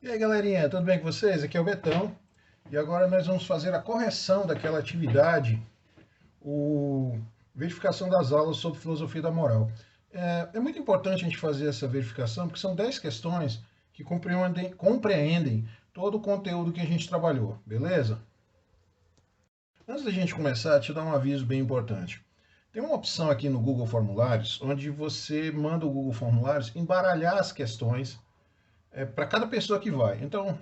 E aí, galerinha, tudo bem com vocês? Aqui é o Betão. E agora nós vamos fazer a correção daquela atividade, o verificação das aulas sobre filosofia da moral. É muito importante a gente fazer essa verificação, porque são 10 questões que compreendem todo o conteúdo que a gente trabalhou, beleza? Antes da gente começar, te dar um aviso bem importante. Tem uma opção aqui no Google Formulários, onde você manda o Google Formulários embaralhar as questões para cada pessoa que vai. Então,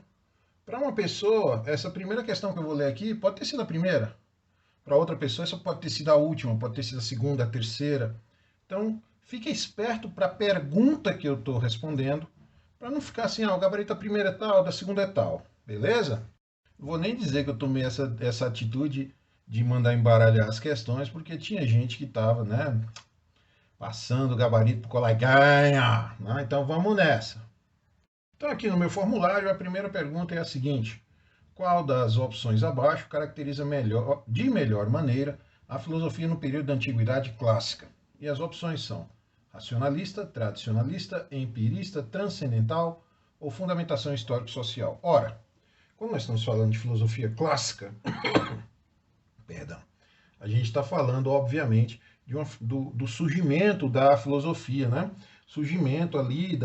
para uma pessoa, essa primeira questão que eu vou ler aqui pode ter sido a primeira. Para outra pessoa, essa pode ter sido a última, pode ter sido a segunda, a terceira. Então, fique esperto para a pergunta que eu estou respondendo, para não ficar assim, o gabarito da primeira é tal, da segunda é tal. Beleza? Não vou nem dizer que eu tomei essa atitude de mandar embaralhar as questões, porque tinha gente que estava, né, passando o gabarito para o coleguinha. Né? Então, vamos nessa. Então, aqui no meu formulário, a primeira pergunta é a seguinte: qual das opções abaixo caracteriza de melhor maneira a filosofia no período da Antiguidade Clássica? E as opções são racionalista, tradicionalista, empirista, transcendental ou fundamentação histórico-social. Ora, quando nós estamos falando de filosofia clássica, perdão, a gente está falando, obviamente, do surgimento da filosofia, né? Surgimento ali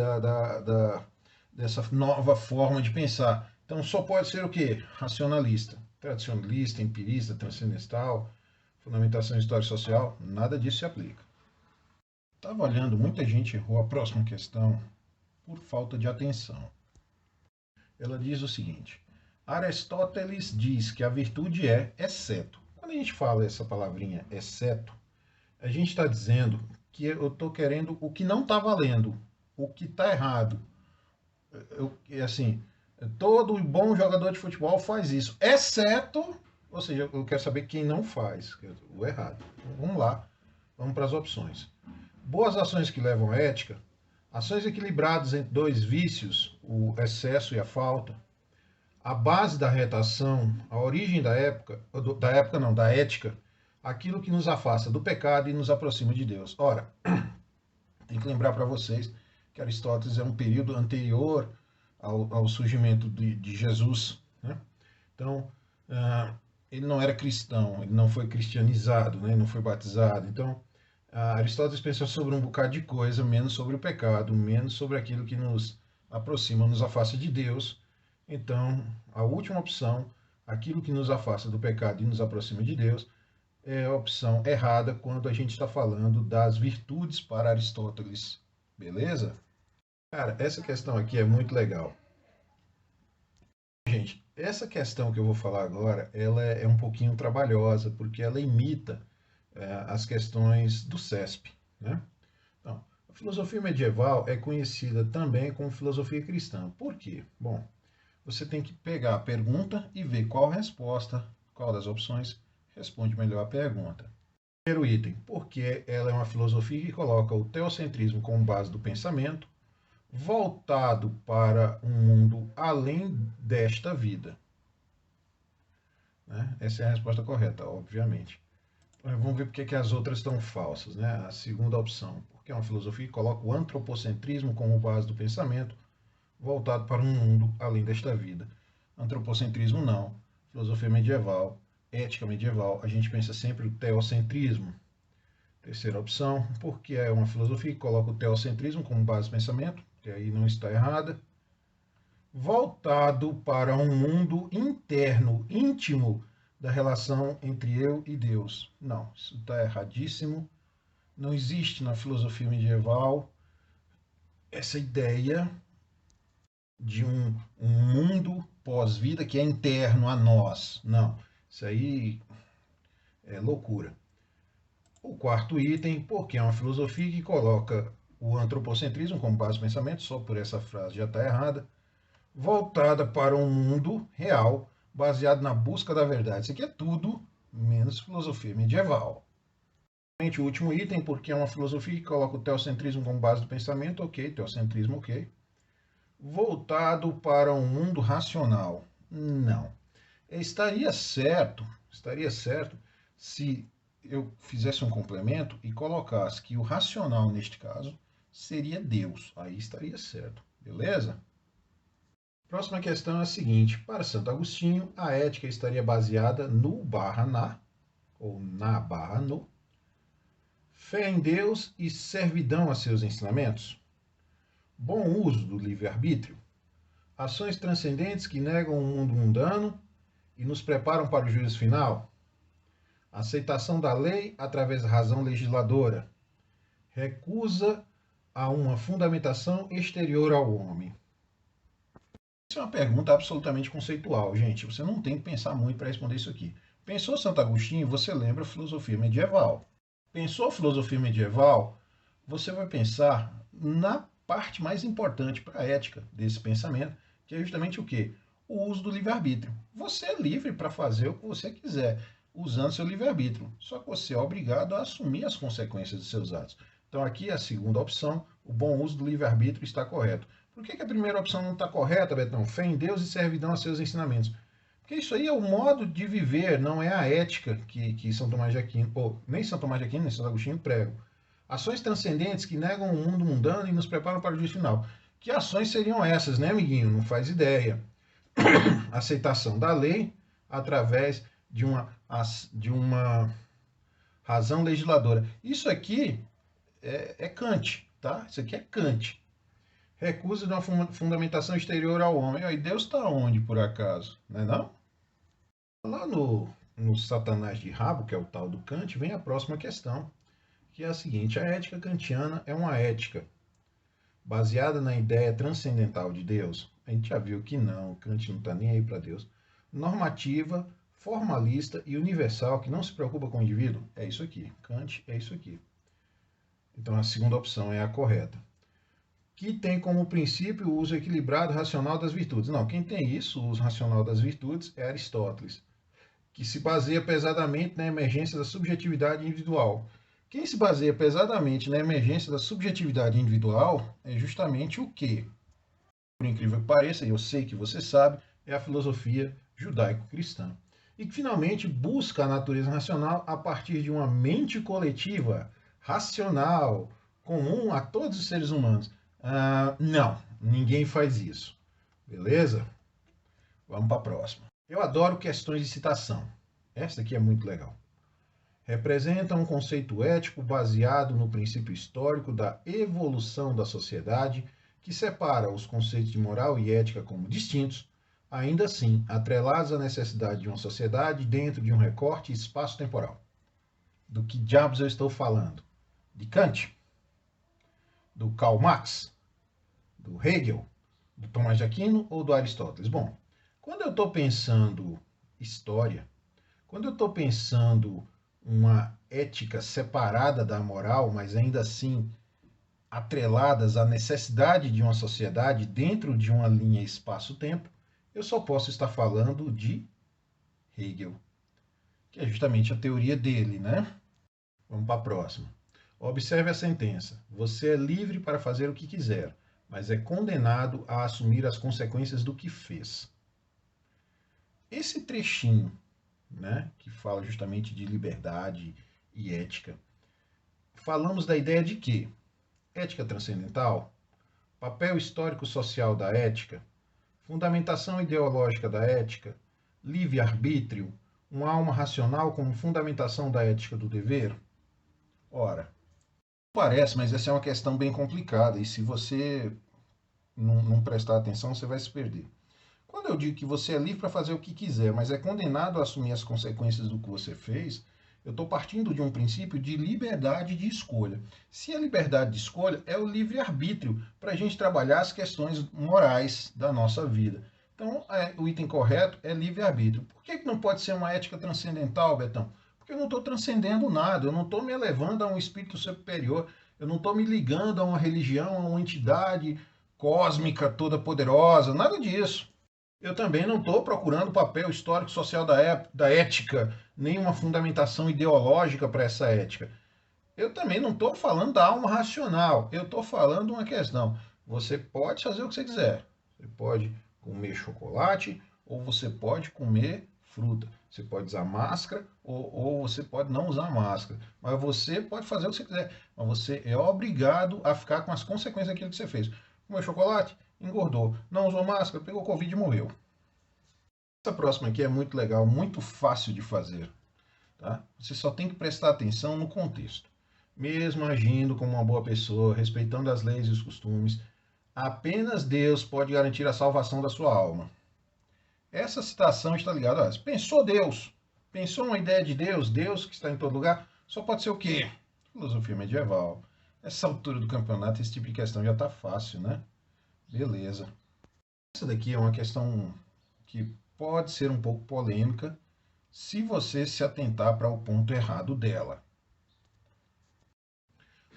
dessa nova forma de pensar. Então, só pode ser o quê? Racionalista, tradicionalista, empirista, transcendental, fundamentação histórico-social, nada disso se aplica. Estava olhando, muita gente errou a próxima questão por falta de atenção. Ela diz o seguinte: Aristóteles diz que a virtude é exceto. Quando a gente fala essa palavrinha exceto, a gente está dizendo que eu estou querendo o que não está valendo, o que está errado. Assim, todo bom jogador de futebol faz isso, exceto, ou seja, eu quero saber quem não faz, o errado. Então, vamos lá, vamos para as opções. Boas ações que levam à ética, ações equilibradas entre dois vícios, o excesso e a falta, a base da retação, a origem da ética, aquilo que nos afasta do pecado e nos aproxima de Deus. Ora, tem que lembrar para vocês que Aristóteles é um período anterior ao surgimento de Jesus. Né? Então, ele não era cristão, ele não foi cristianizado, né? Ele não foi batizado. Então, Aristóteles pensou sobre um bocado de coisa, menos sobre o pecado, menos sobre aquilo que nos aproxima, nos afasta de Deus. Então, a última opção, aquilo que nos afasta do pecado e nos aproxima de Deus, é a opção errada quando a gente está falando das virtudes para Aristóteles. Beleza? Cara, essa questão aqui é muito legal. Gente, essa questão que eu vou falar agora, ela é um pouquinho trabalhosa, porque ela imita as questões do CESP. Né? Então, a filosofia medieval é conhecida também como filosofia cristã. Por quê? Bom, você tem que pegar a pergunta e ver qual resposta, qual das opções responde melhor a pergunta. Primeiro item, porque ela é uma filosofia que coloca o teocentrismo como base do pensamento, voltado para um mundo além desta vida. Né? Essa é a resposta correta, obviamente. Vamos ver porque que as outras estão falsas. Né? A segunda opção, porque é uma filosofia que coloca o antropocentrismo como base do pensamento, voltado para um mundo além desta vida. Antropocentrismo não. Filosofia medieval, ética medieval, a gente pensa sempre o teocentrismo. Terceira opção, porque é uma filosofia que coloca o teocentrismo como base do pensamento, que aí não está errada. Voltado para um mundo interno, íntimo da relação entre eu e Deus. Não, isso está erradíssimo. Não existe na filosofia medieval essa ideia de um mundo pós-vida que é interno a nós. Não, isso aí é loucura. O quarto item, porque é uma filosofia que coloca o antropocentrismo como base do pensamento, só por essa frase já está errada, voltada para um mundo real, baseado na busca da verdade. Isso aqui é tudo menos filosofia medieval. O último item, porque é uma filosofia que coloca o teocentrismo como base do pensamento, ok, teocentrismo, ok. Voltado para um mundo racional. Não. Estaria certo se eu fizesse um complemento e colocasse que o racional, neste caso, seria Deus. Aí estaria certo, beleza? Próxima questão é a seguinte: para Santo Agostinho, a ética estaria baseada no barra na, ou na barra no, fé em Deus e servidão a seus ensinamentos, bom uso do livre-arbítrio, ações transcendentes que negam o mundo mundano e nos preparam para o juízo final, aceitação da lei através da razão legisladora, recusa a uma fundamentação exterior ao homem. Isso é uma pergunta absolutamente conceitual, gente. Você não tem que pensar muito para responder isso aqui. Pensou Santo Agostinho, você lembra filosofia medieval. Pensou filosofia medieval, você vai pensar na parte mais importante para a ética desse pensamento, que é justamente o quê? O uso do livre-arbítrio. Você é livre para fazer o que você quiser, usando seu livre-arbítrio. Só que você é obrigado a assumir as consequências de seus atos. Então aqui a segunda opção, o bom uso do livre-arbítrio, está correto. Por que a primeira opção não está correta, Betão? Fé em Deus e servidão a seus ensinamentos. Porque isso aí é o modo de viver, não é a ética que São Tomás de Aquino, ou nem São Tomás de Aquino, nem São Agostinho pregam. Ações transcendentes que negam o mundo mundano e nos preparam para o juízo final. Que ações seriam essas, né, amiguinho? Não faz ideia. Aceitação da lei através de uma razão legisladora. Isso aqui é Kant, tá? Isso aqui é Kant. Recusa de uma fundamentação exterior ao homem. E Deus está onde, por acaso? Não é não? Lá no Satanás de Rabo, que é o tal do Kant, vem a próxima questão, que é a seguinte: a ética kantiana é uma ética baseada na ideia transcendental de Deus? A gente já viu que não, Kant não está nem aí para Deus. Normativa, formalista e universal, que não se preocupa com o indivíduo? É isso aqui. Kant é isso aqui. Então a segunda opção é a correta. Que tem como princípio o uso equilibrado racional das virtudes. Não, quem tem isso, o uso racional das virtudes, é Aristóteles, que se baseia pesadamente na emergência da subjetividade individual. Quem se baseia pesadamente na emergência da subjetividade individual é justamente o que, por incrível que pareça, e eu sei que você sabe, é a filosofia judaico-cristã. E que finalmente busca a natureza racional a partir de uma mente coletiva, racional, comum a todos os seres humanos. Não, ninguém faz isso. Beleza? Vamos para a próxima. Eu adoro questões de citação. Essa aqui é muito legal. Representa um conceito ético baseado no princípio histórico da evolução da sociedade, que separa os conceitos de moral e ética como distintos, ainda assim atrelados à necessidade de uma sociedade dentro de um recorte espaço-temporal. Do que diabos eu estou falando? De Kant? Do Karl Marx? Do Hegel? Do Tomás de Aquino ou do Aristóteles? Bom, quando eu estou pensando história, quando eu estou pensando uma ética separada da moral, mas ainda assim atreladas à necessidade de uma sociedade dentro de uma linha espaço-tempo, eu só posso estar falando de Hegel, que é justamente a teoria dele, né? Vamos para a próxima. Observe a sentença. Você é livre para fazer o que quiser, mas é condenado a assumir as consequências do que fez. Esse trechinho, né, que fala justamente de liberdade e ética, falamos da ideia de que ética transcendental, papel histórico-social da ética, fundamentação ideológica da ética, livre-arbítrio, uma alma racional como fundamentação da ética do dever? Ora, parece, mas essa é uma questão bem complicada e se você não prestar atenção, você vai se perder. Quando eu digo que você é livre para fazer o que quiser, mas é condenado a assumir as consequências do que você fez, eu estou partindo de um princípio de liberdade de escolha. Se a liberdade de escolha é o livre-arbítrio para a gente trabalhar as questões morais da nossa vida. Então, o item correto é livre-arbítrio. Por que não pode ser uma ética transcendental, Betão? Porque eu não estou transcendendo nada, eu não estou me elevando a um espírito superior, eu não estou me ligando a uma religião, a uma entidade cósmica toda poderosa, nada disso. Eu também não estou procurando papel histórico-social da ética, nem uma fundamentação ideológica para essa ética. Eu também não estou falando da alma racional, eu estou falando uma questão. Você pode fazer o que você quiser. Você pode comer chocolate ou você pode comer fruta. Você pode usar máscara ou você pode não usar máscara. Mas você pode fazer o que você quiser. Mas você é obrigado a ficar com as consequências daquilo que você fez. Comer chocolate? engordou. Não usou máscara, pegou Covid e morreu. Essa próxima aqui é muito legal, muito fácil de fazer. Tá? Você só tem que prestar atenção no contexto. Mesmo agindo como uma boa pessoa, respeitando as leis e os costumes, apenas Deus pode garantir a salvação da sua alma. Essa citação está ligada a pensou Deus, pensou uma ideia de Deus, Deus que está em todo lugar, só pode ser o quê? Filosofia medieval. Essa altura do campeonato, esse tipo de questão já está fácil, né? Beleza. Essa daqui é uma questão que pode ser um pouco polêmica se você se atentar para o ponto errado dela.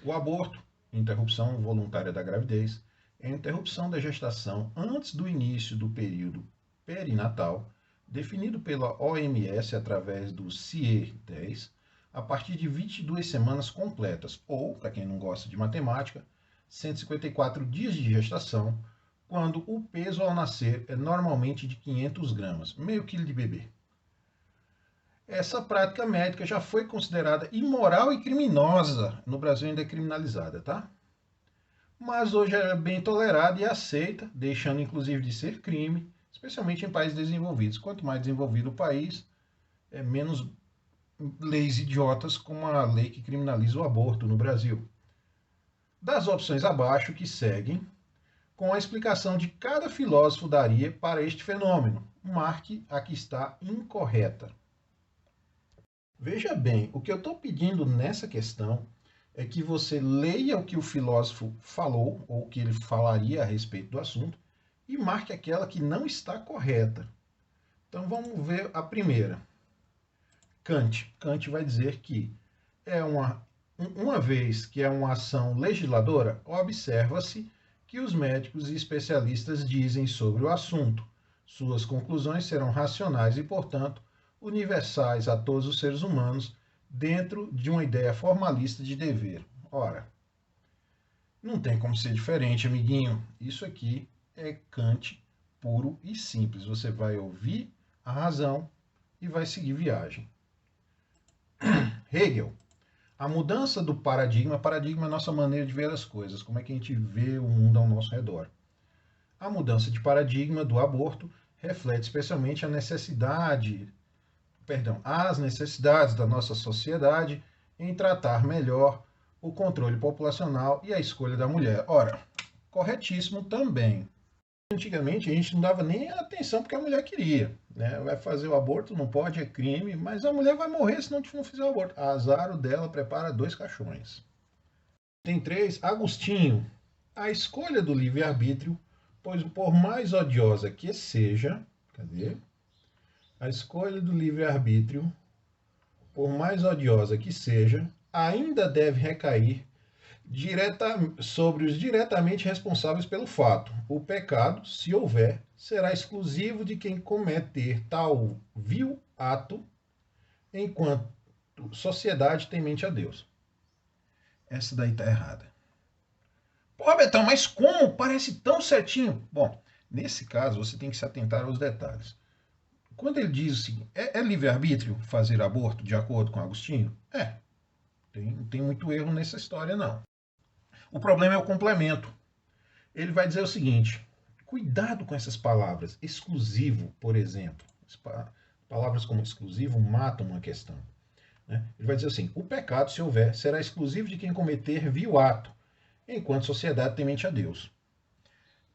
O aborto, interrupção voluntária da gravidez, é a interrupção da gestação antes do início do período perinatal, definido pela OMS através do CIE-10, a partir de 22 semanas completas, ou, para quem não gosta de matemática, 154 dias de gestação, quando o peso ao nascer é normalmente de 500 gramas, meio quilo de bebê. Essa prática médica já foi considerada imoral e criminosa. No Brasil ainda é criminalizada, tá? Mas hoje é bem tolerada e aceita, deixando inclusive de ser crime, especialmente em países desenvolvidos. Quanto mais desenvolvido o país, é menos leis idiotas como a lei que criminaliza o aborto no Brasil. Das opções abaixo que seguem, com a explicação de cada filósofo daria para este fenômeno, marque a que está incorreta. Veja bem, o que eu estou pedindo nessa questão é que você leia o que o filósofo falou, ou o que ele falaria a respeito do assunto, e marque aquela que não está correta. Então vamos ver a primeira. Kant. Kant vai dizer que é uma vez que é uma ação legisladora, observa-se que os médicos e especialistas dizem sobre o assunto. Suas conclusões serão racionais e, portanto, universais a todos os seres humanos, dentro de uma ideia formalista de dever. Ora, não tem como ser diferente, amiguinho. Isso aqui é Kant puro e simples. Você vai ouvir a razão e vai seguir viagem. Hegel. A mudança do paradigma é a nossa maneira de ver as coisas, como é que a gente vê o mundo ao nosso redor. A mudança de paradigma do aborto reflete especialmente as necessidades da nossa sociedade em tratar melhor o controle populacional e a escolha da mulher. Ora, corretíssimo também. Antigamente a gente não dava nem atenção porque a mulher queria. Né? Vai fazer o aborto, não pode, é crime, mas a mulher vai morrer se não fizer o aborto. Azar o dela, prepara 2 caixões. Tem 3, Agostinho. A escolha do livre-arbítrio, pois por mais odiosa que seja, cadê? A escolha do livre-arbítrio, por mais odiosa que seja, ainda deve recair sobre os diretamente responsáveis pelo fato. O pecado, se houver, será exclusivo de quem cometer tal vil ato, enquanto sociedade temente a Deus. Essa daí está errada. Pô, Betão, mas como? Parece tão certinho. Bom, nesse caso você tem que se atentar aos detalhes. Quando ele diz o seguinte, é livre-arbítrio fazer aborto de acordo com Agostinho? Tem muito erro nessa história, não. O problema é o complemento. Ele vai dizer o seguinte, cuidado com essas palavras, exclusivo, por exemplo. Palavras como exclusivo matam uma questão. Né? Ele vai dizer assim, o pecado, se houver, será exclusivo de quem cometer vil ato, enquanto sociedade temente a Deus.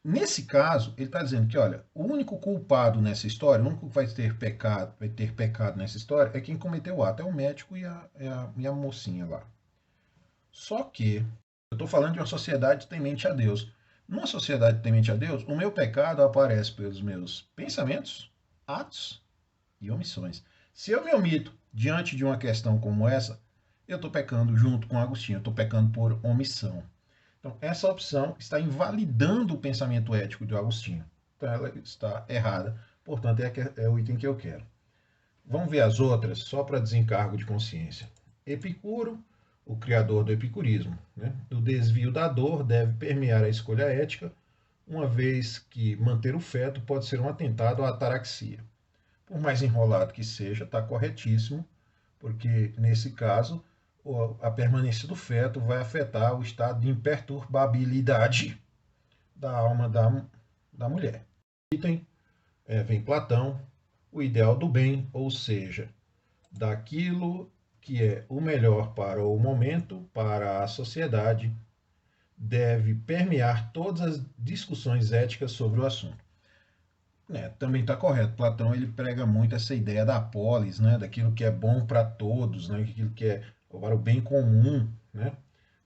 Nesse caso, ele está dizendo que, olha, o único culpado nessa história, o único que vai ter pecado nessa história é quem cometeu o ato, é o médico e a mocinha lá. Só que, eu estou falando de uma sociedade temente a Deus. Numa sociedade temente a Deus, o meu pecado aparece pelos meus pensamentos, atos e omissões. Se eu me omito diante de uma questão como essa, eu estou pecando junto com Agostinho, eu estou pecando por omissão. Então, essa opção está invalidando o pensamento ético de Agostinho. Então, ela está errada. Portanto, é o item que eu quero. Vamos ver as outras, só para desencargo de consciência. Epicuro, o criador do epicurismo. Né? O desvio da dor deve permear a escolha ética, uma vez que manter o feto pode ser um atentado à ataraxia. Por mais enrolado que seja, está corretíssimo, porque, nesse caso, a permanência do feto vai afetar o estado de imperturbabilidade da alma da mulher. Item vem Platão, o ideal do bem, ou seja, daquilo que é o melhor para o momento, para a sociedade, deve permear todas as discussões éticas sobre o assunto. Também está correto. Platão ele prega muito essa ideia da polis, né, daquilo que é bom para todos, né, aquilo que é para o bem comum, né?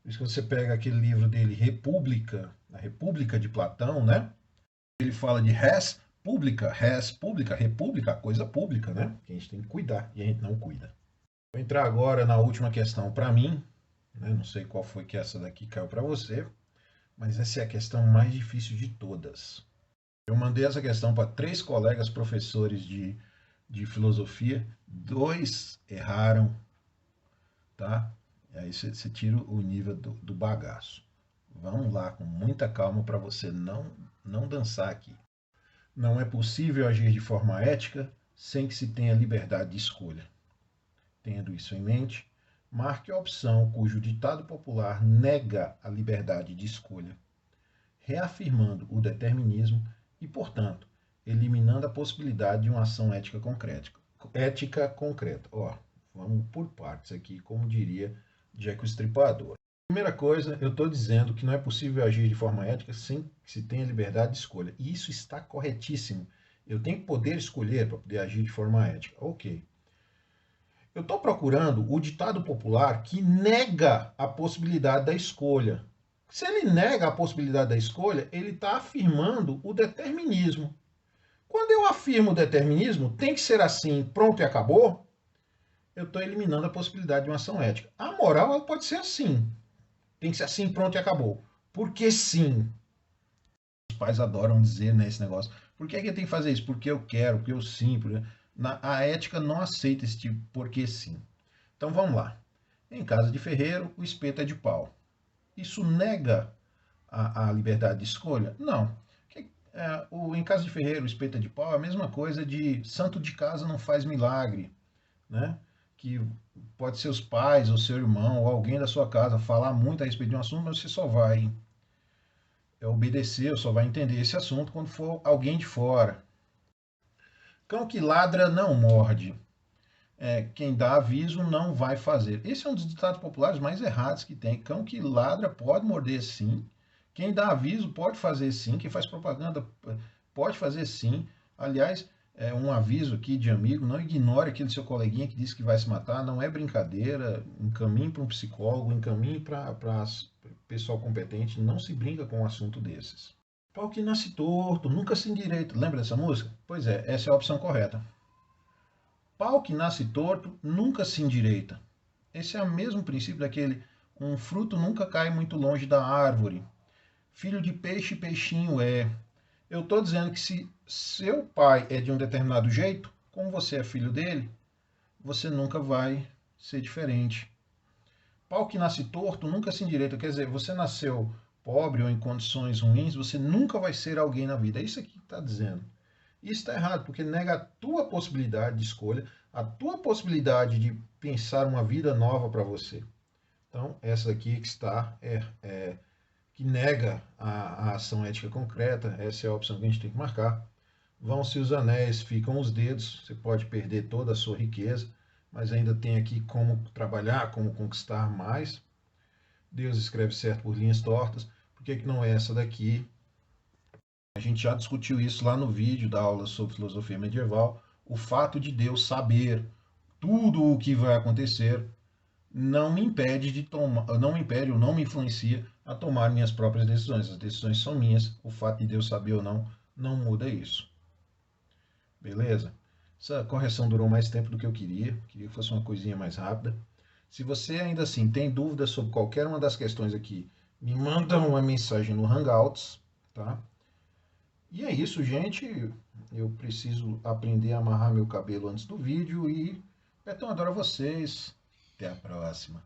Por isso que você pega aquele livro dele, República, a República de Platão, né? Ele fala de res pública, república, coisa pública, né? Que a gente tem que cuidar e a gente não cuida. Vou entrar agora na última questão para mim, né? Não sei qual foi que essa daqui caiu para você, mas essa é a questão mais difícil de todas. Eu mandei essa questão para 3 colegas professores de filosofia, 2 erraram, tá? E aí você tira o nível do bagaço. Vamos lá, com muita calma para você não dançar aqui. Não é possível agir de forma ética sem que se tenha liberdade de escolha. Tendo isso em mente, marque a opção cujo ditado popular nega a liberdade de escolha, reafirmando o determinismo e, portanto, eliminando a possibilidade de uma ação ética concreta. Vamos por partes aqui, como diria Jack o Estripador. Primeira coisa, eu estou dizendo que não é possível agir de forma ética sem que se tenha liberdade de escolha. E isso está corretíssimo. Eu tenho que poder escolher para poder agir de forma ética. Ok. Eu estou procurando o ditado popular que nega a possibilidade da escolha. Se ele nega a possibilidade da escolha, ele está afirmando o determinismo. Quando eu afirmo o determinismo, tem que ser assim, pronto e acabou, eu estou eliminando a possibilidade de uma ação ética. A moral ela pode ser assim. Tem que ser assim, pronto e acabou. Porque sim. Os pais adoram dizer, né, esse negócio. Por que eu tenho que fazer isso? Porque eu quero, porque eu sim. A ética não aceita esse tipo porque sim. Então vamos lá. Em casa de ferreiro, o espeto é de pau. Isso nega a liberdade de escolha? Não. Em casa de ferreiro, o espeto é de pau é a mesma coisa de santo de casa não faz milagre, né? Que pode ser os pais, ou seu irmão, ou alguém da sua casa falar muito a respeito de um assunto, mas você só vai obedecer, só vai entender esse assunto quando for alguém de fora. Cão que ladra não morde. Quem dá aviso não vai fazer. Esse é um dos ditados populares mais errados que tem. Cão que ladra pode morder sim. Quem dá aviso pode fazer sim. Quem faz propaganda pode fazer sim. Aliás, um aviso aqui de amigo, não ignore aquele seu coleguinha que disse que vai se matar, não é brincadeira, encaminhe para um psicólogo, encaminhe para pessoal competente, não se brinca com um assunto desses. Pau que nasce torto, nunca se endireita. Lembra dessa música? Pois é, essa é a opção correta. Pau que nasce torto, nunca se endireita. Esse é o mesmo princípio daquele um fruto nunca cai muito longe da árvore. Filho de peixe, peixinho é. Eu estou dizendo que se seu pai é de um determinado jeito, como você é filho dele, você nunca vai ser diferente. Pau que nasce torto nunca se endireita. Quer dizer, você nasceu pobre ou em condições ruins, você nunca vai ser alguém na vida. É isso aqui que está dizendo. Isso está errado, porque nega a tua possibilidade de escolha, a tua possibilidade de pensar uma vida nova para você. Então, essa aqui que está que nega a ação ética concreta, essa é a opção que a gente tem que marcar. Vão-se os anéis, ficam os dedos, você pode perder toda a sua riqueza, mas ainda tem aqui como trabalhar, como conquistar mais. Deus escreve certo por linhas tortas, por que não é essa daqui? A gente já discutiu isso lá no vídeo da aula sobre filosofia medieval. O fato de Deus saber tudo o que vai acontecer não me impede de tomar, não me impede ou não me influencia a tomar minhas próprias decisões. As decisões são minhas. O fato de Deus saber ou não muda isso. Beleza? Essa correção durou mais tempo do que eu queria. Queria que fosse uma coisinha mais rápida. Se você ainda assim tem dúvidas sobre qualquer uma das questões aqui, me manda uma mensagem no Hangouts, tá? E é isso, gente. Eu preciso aprender a amarrar meu cabelo antes do vídeo e Betão, adoro vocês. Até a próxima.